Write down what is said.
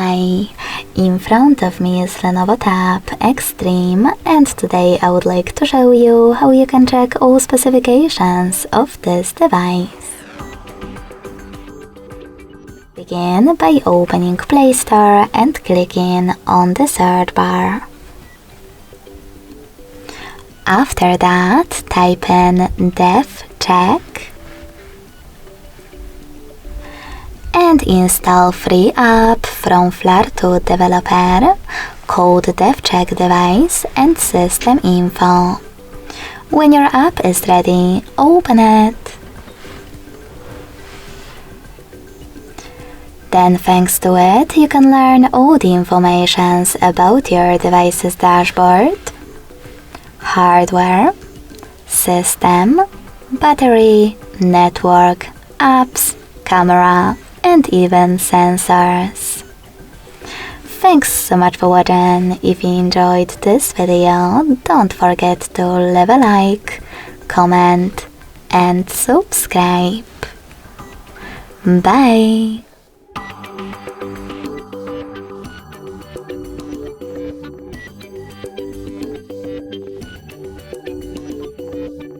Hi, in front of me is LENOVO Tab Extreme, and today I would like to show you how you can check all specifications of this device. Begin by opening Play Store and clicking on the search bar. After that, type in DevCheck and install free app from Flartu developer called DevCheck device and system info. When your app is ready, open it. Then thanks to it, you can learn all the information about your device's dashboard, hardware, system, battery, network, apps, camera, and even sensors. Thanks so much for watching. If you enjoyed this video, don't forget to leave a like, comment, and subscribe. Bye!